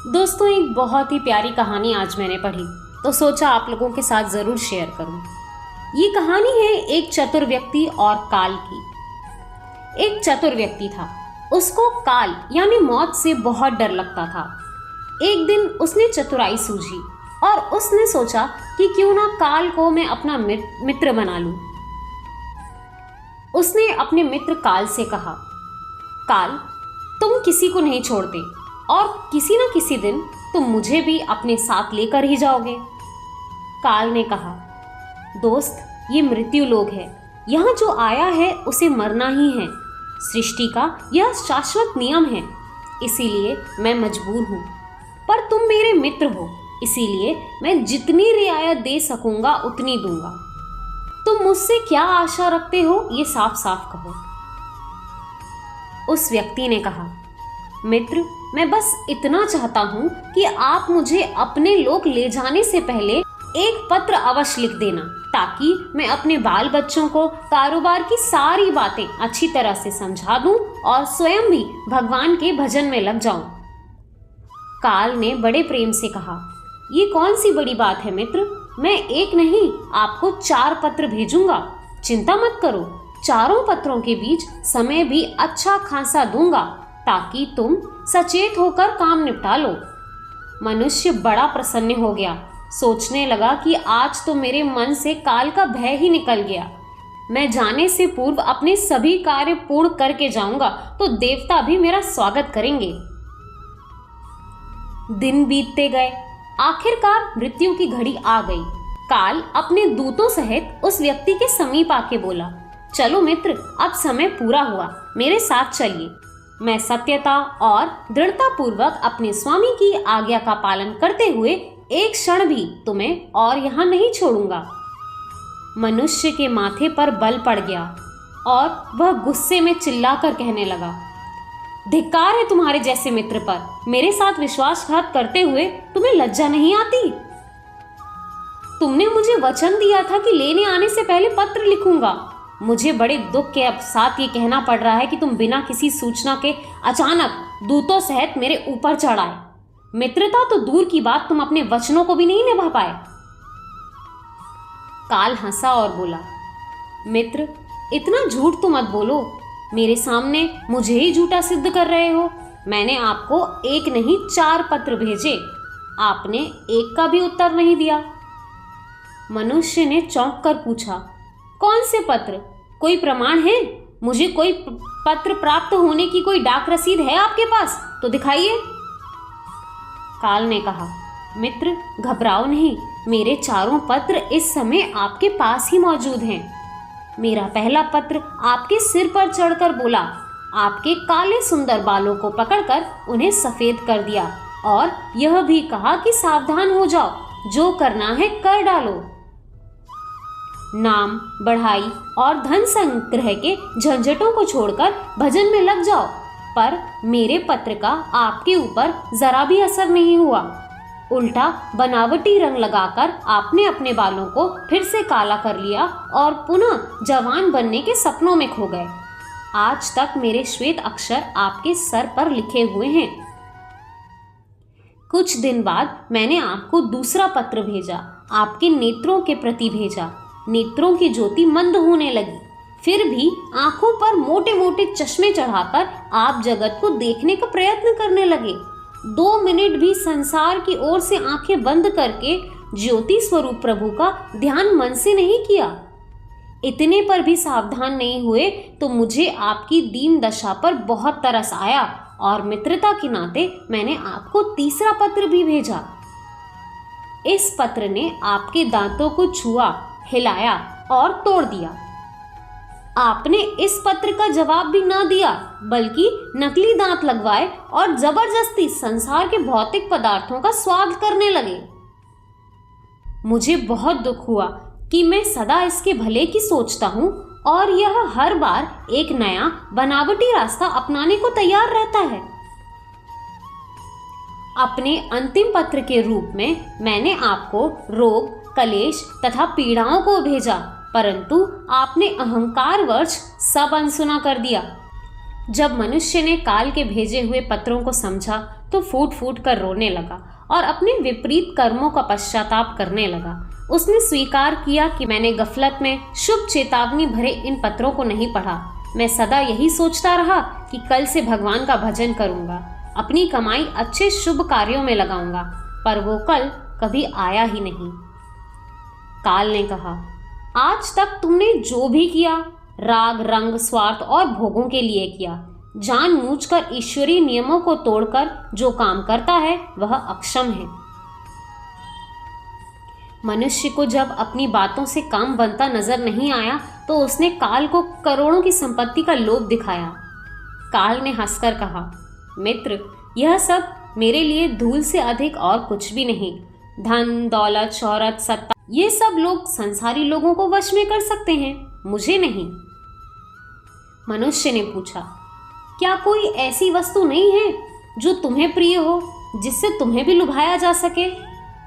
दोस्तों, एक बहुत ही प्यारी कहानी आज मैंने पढ़ी तो सोचा आप लोगों के साथ ज़रूर शेयर करूं। ये कहानी है एक चतुर व्यक्ति और काल की। एक चतुर व्यक्ति था, उसको काल यानी मौत से बहुत डर लगता था। एक दिन उसने चतुराई सूझी और उसने सोचा कि क्यों ना काल को मैं अपना मित्र बना लूं। उसने अपने मित्र काल से कहा, काल, तुम किसी को नहीं छोड़ते और किसी न किसी दिन तुम मुझे भी अपने साथ लेकर ही जाओगे। काल ने कहा, दोस्त, ये मृत्यु लोक है, यहाँ जो आया है उसे मरना ही है। सृष्टि का यह शाश्वत नियम है, इसीलिए मैं मजबूर हूँ। पर तुम मेरे मित्र हो, इसीलिए मैं जितनी रियायत दे सकूंगा उतनी दूंगा। तुम मुझसे क्या आशा रखते हो, ये साफ साफ कहो। उस व्यक्ति ने कहा, मित्र, मैं बस इतना चाहता हूं कि आप मुझे अपने लोक ले जाने से पहले एक पत्र अवश्य लिख देना, ताकि मैं अपने बाल बच्चों को कारोबार की सारी बातें अच्छी तरह से समझा दूं और स्वयं भी भगवान के भजन में लग जाऊं। काल ने बड़े प्रेम से कहा, ये कौन सी बड़ी बात है मित्र, मैं एक नहीं आपको 4 पत्र भेजूंगा। चिंता मत करो, चारों पत्रों के बीच समय भी अच्छा खासा दूंगा, ताकि तुम सचेत होकर काम निपटा लो। मनुष्य बड़ा प्रसन्न हो गया, सोचने लगा कि आज तो मेरे मन से काल का भय ही निकल गया। मैं जाने से पूर्व अपने सभी कार्य पूर्ण करके जाऊंगा तो देवता भी मेरा स्वागत करेंगे। दिन बीतते गए, आखिरकार मृत्यु की घड़ी आ गई। काल अपने दूतों सहित उस व्यक्ति के समीप आके बोला, चलो मित्र, अब समय पूरा हुआ, मेरे साथ चलिए। मैं सत्यता और दृढ़ता पूर्वक अपने स्वामी की आज्ञा का पालन करते हुए एक क्षण भी तुम्हें और यहाँ नहीं छोड़ूंगा। मनुष्य के माथे पर बल पड़ गया और वह गुस्से में चिल्लाकर कहने लगा, धिक्कार है तुम्हारे जैसे मित्र पर, मेरे साथ विश्वासघात करते हुए तुम्हें लज्जा नहीं आती? तुमने मुझे वचन दिया था कि लेने आने से पहले पत्र लिखूंगा। मुझे बड़े दुख के साथ ये कहना पड़ रहा है कि तुम बिना किसी सूचना के अचानक दूतों सहित मेरे ऊपर चढ़ आए। मित्रता तो दूर की बात, तुम अपने वचनों को भी नहीं निभा पाए। काल हंसा और बोला, मित्र, इतना झूठ तो मत बोलो, मेरे सामने मुझे ही झूठा सिद्ध कर रहे हो। मैंने आपको एक नहीं 4 पत्र भेजे, आपने एक का भी उत्तर नहीं दिया। मनुष्य ने चौंक कर पूछा, कौन से पत्र? कोई प्रमाण है? मुझे कोई पत्र प्राप्त होने की कोई डाक रसीद है आपके पास? तो दिखाइए। काल ने कहा, मित्र, घबराओ नहीं, मेरे 4 पत्र इस समय आपके पास ही मौजूद हैं। मेरा पहला पत्र आपके सिर पर चढ़कर बोला, आपके काले सुंदर बालों को पकड़कर उन्हें सफेद कर दिया और यह भी कहा कि सावधान हो जाओ, जो करना है कर डालो। नाम, बढ़ाई और धन संग्रह के झंझटों को छोड़कर भजन में लग जाओ। पर मेरे पत्र का आपके ऊपर जरा भी असर नहीं हुआ। उल्टा बनावटी रंग लगाकर आपने अपने बालों को फिर से काला कर लिया और पुनः जवान बनने के सपनों में खो गए। आज तक मेरे श्वेत अक्षर आपके सर पर लिखे हुए हैं। कुछ दिन बाद मैंने आपको दूसरा पत्र भेजा, आपके नेत्रों के प्रति भेजा। नेत्रों की ज्योति मंद होने लगी, फिर भी आंखों पर मोटे मोटे चश्मे चढ़ाकर आप जगत को देखने का प्रयत्न करने लगे। 2 मिनट भी संसार की ओर से आंखें बंद करके ज्योति स्वरूप प्रभु का ध्यान मन से नहीं किया। इतने पर भी सावधान नहीं हुए तो मुझे आपकी दीन दशा पर बहुत तरस आया और मित्रता के नाते मैंने आपको तीसरा पत्र भी भेजा। इस पत्र ने आपके दांतों को छुआ, हिलाया और तोड़ दिया। आपने इस पत्र का जवाब भी ना दिया, बल्कि नकली दांत लगवाए और जबरदस्ती संसार के भौतिक पदार्थों का स्वाद करने लगे। मुझे बहुत दुख हुआ कि मैं सदा इसके भले की सोचता हूँ और यह हर बार एक नया बनावटी रास्ता अपनाने को तैयार रहता है। अपने अंतिम पत्र के रूप में मैंने आपको रोग, कलेश तथा पीड़ाओं को भेजा, परंतु आपने अहंकारवश सब अनसुना कर दिया। जब मनुष्य ने काल के भेजे हुए पत्रों को समझा तो फूट फूट कर रोने लगा और अपने विपरीत कर्मों का पश्चाताप करने लगा। उसने स्वीकार किया कि मैंने गफलत में शुभ चेतावनी भरे इन पत्रों को नहीं पढ़ा। मैं सदा यही सोचता रहा कि कल से भगवान का भजन करूंगा, अपनी कमाई अच्छे शुभ कार्यों में लगाऊंगा, पर वो कल कभी आया ही नहीं। काल ने कहा, आज तक तुमने जो भी किया राग रंग स्वार्थ और भोगों के लिए किया। जानबूझकर ईश्वरीय नियमों को तोड़कर जो काम करता है वह अक्षम है। मनुष्य को जब अपनी बातों से काम बनता नजर नहीं आया तो उसने काल को करोड़ों की संपत्ति का लोभ दिखाया। काल ने हंसकर कहा, मित्र, यह सब मेरे लिए धूल से अधिक और कुछ भी नहीं। धन दौलत शोहरत सत्ता, ये सब लोग संसारी लोगों को वश में कर सकते हैं, मुझे नहीं। मनुष्य ने पूछा, क्या कोई ऐसी वस्तु नहीं है जो तुम्हें प्रिय हो, जिससे तुम्हें भी लुभाया जा सके?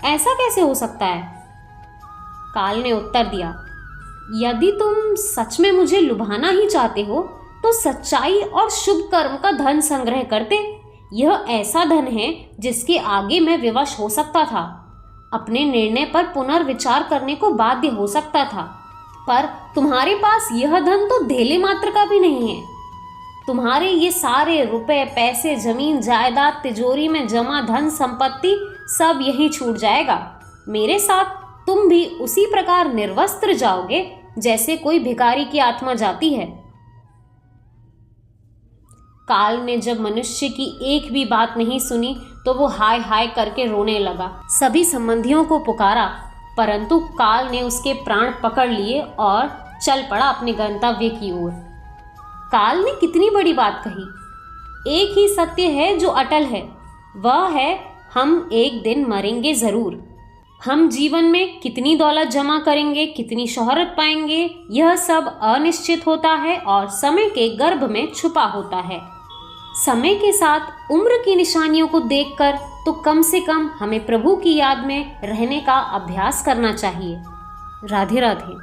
ऐसा कैसे हो सकता है? काल ने उत्तर दिया, यदि तुम सच में मुझे लुभाना ही चाहते हो तो सच्चाई और शुभ कर्म का धन संग्रह करते। यह ऐसा धन है जिसके आगे मैं विवश हो सकता था, अपने निर्णय पर पुनर्विचार करने को बाध्य हो सकता था, पर तुम्हारे पास यह धन तो धेले मात्र का भी नहीं है। तुम्हारे ये सारे रुपए पैसे जमीन जायदाद तिजोरी में जमा धन संपत्ति सब यहीं छूट जाएगा। मेरे साथ तुम भी उसी प्रकार निर्वस्त्र जाओगे जैसे कोई भिखारी की आत्मा जाती है। काल ने जब मनुष्य की एक भी बात नहीं सुनी तो वो हाय हाय करके रोने लगा। सभी संबंधियों को पुकारा, परंतु काल ने उसके प्राण पकड़ लिए और चल पड़ा अपने गंतव्य की ओर। काल ने कितनी बड़ी बात कही। एक ही सत्य है जो अटल है, वह है हम एक दिन मरेंगे जरूर। हम जीवन में कितनी दौलत जमा करेंगे, कितनी शोहरत पाएंगे, यह सब अनिश्चित होता है और समय के गर्भ में छुपा होता है। समय के साथ उम्र की निशानियों को देखकर तो कम से कम हमें प्रभु की याद में रहने का अभ्यास करना चाहिए। राधे राधे।